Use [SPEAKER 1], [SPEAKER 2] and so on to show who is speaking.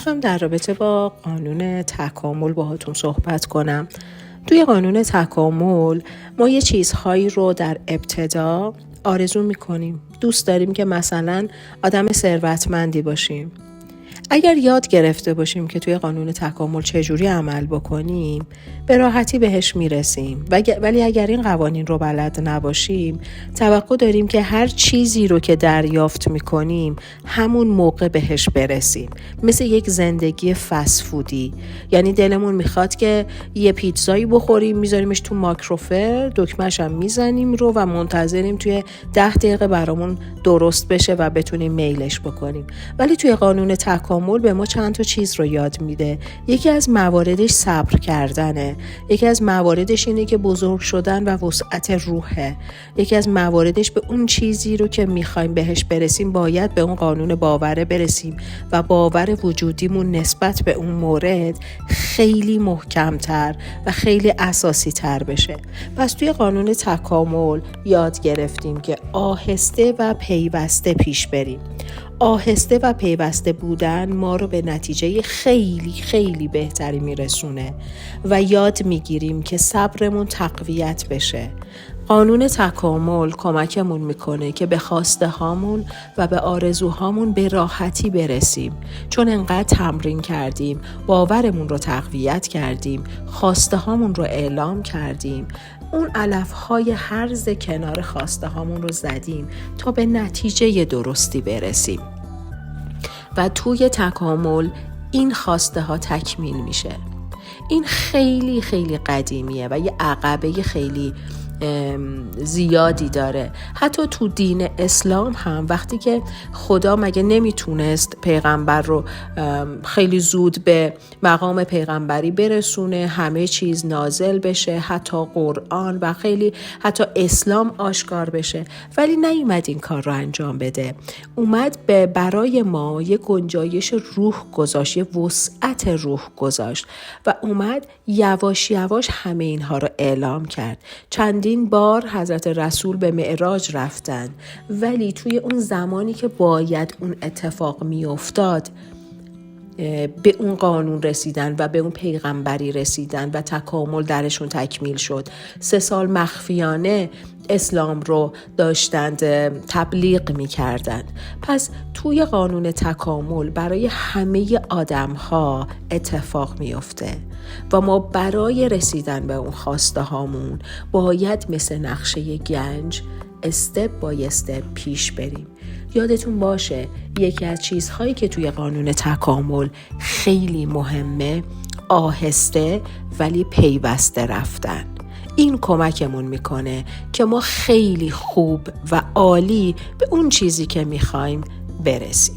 [SPEAKER 1] میخوام در رابطه با قانون تکامل باهاتون صحبت کنم. توی قانون تکامل ما یه چیزهایی رو در ابتدا آرزو میکنیم. دوست داریم که مثلا آدم ثروتمندی باشیم. اگر یاد گرفته باشیم که توی قانون تکامل چجوری عمل بکنیم به راحتی بهش میرسیم، ولی اگر این قوانین رو بلد نباشیم توقع داریم که هر چیزی رو که دریافت میکنیم همون موقع بهش برسیم. مثل یک زندگی فسفودی، یعنی دلمون میخواد که یه پیتزایی بخوریم، میذاریمش تو مایکروفر، دکمه‌ش هم میزنیم رو و منتظریم توی 10 دقیقه برامون درست بشه و بتونیم میلش بکنیم. ولی توی قانون تکامل به ما چند تا چیز رو یاد میده. یکی از مواردش صبر کردنه، یکی از مواردش اینه که بزرگ شدن و وسعت روحه، یکی از مواردش به اون چیزی رو که میخوایم بهش برسیم باید به اون قانون باوره برسیم و باور وجودیمون نسبت به اون مورد خیلی محکمتر و خیلی اساسی تر بشه. پس توی قانون تکامل یاد گرفتیم که آهسته و پیوسته پیش بریم. آهسته و پیوسته بودن ما رو به نتیجه خیلی خیلی بهتری میرسونه و یاد میگیریم که صبرمون تقویت بشه. قانون تکامل کمکمون میکنه که به خواسته هامون و به آرزوهامون به راحتی برسیم، چون انقدر تمرین کردیم، باورمون رو تقویت کردیم، خواسته هامون رو اعلام کردیم، اون علفهای هرز کنار خواسته هامون رو زدیم تا به نتیجه درستی برسیم و توی تکامل این خواسته ها تکمیل میشه. این خیلی خیلی قدیمیه و یه عقبه خیلی زیادی داره. حتی تو دین اسلام هم وقتی که خدا مگه نمیتونست پیغمبر رو خیلی زود به مقام پیغمبری برسونه، همه چیز نازل بشه، حتی قرآن و خیلی حتی اسلام آشکار بشه، ولی نیومد این کار رو انجام بده. اومد برای ما یه گنجایش روح گذاشت، یه وسعت روح گذاشت و اومد یواش یواش همه اینها رو اعلام کرد. چندین بار حضرت رسول به معراج رفتن، ولی توی اون زمانی که باید اون اتفاق می افتاد به اون قانون رسیدن و به اون پیغمبری رسیدن و تکامل درشون تکمیل شد. 3 سال مخفیانه اسلام رو داشتند تبلیغ می کردند. پس توی قانون تکامل برای همه آدم ها اتفاق می افته و ما برای رسیدن به اون خواسته هامون باید مثل نقشه گنج استپ بای استپ پیش بریم. یادتون باشه یکی از چیزهایی که توی قانون تکامل خیلی مهمه آهسته ولی پیوسته رفتن. این کمکمون میکنه که ما خیلی خوب و عالی به اون چیزی که میخوایم برسیم.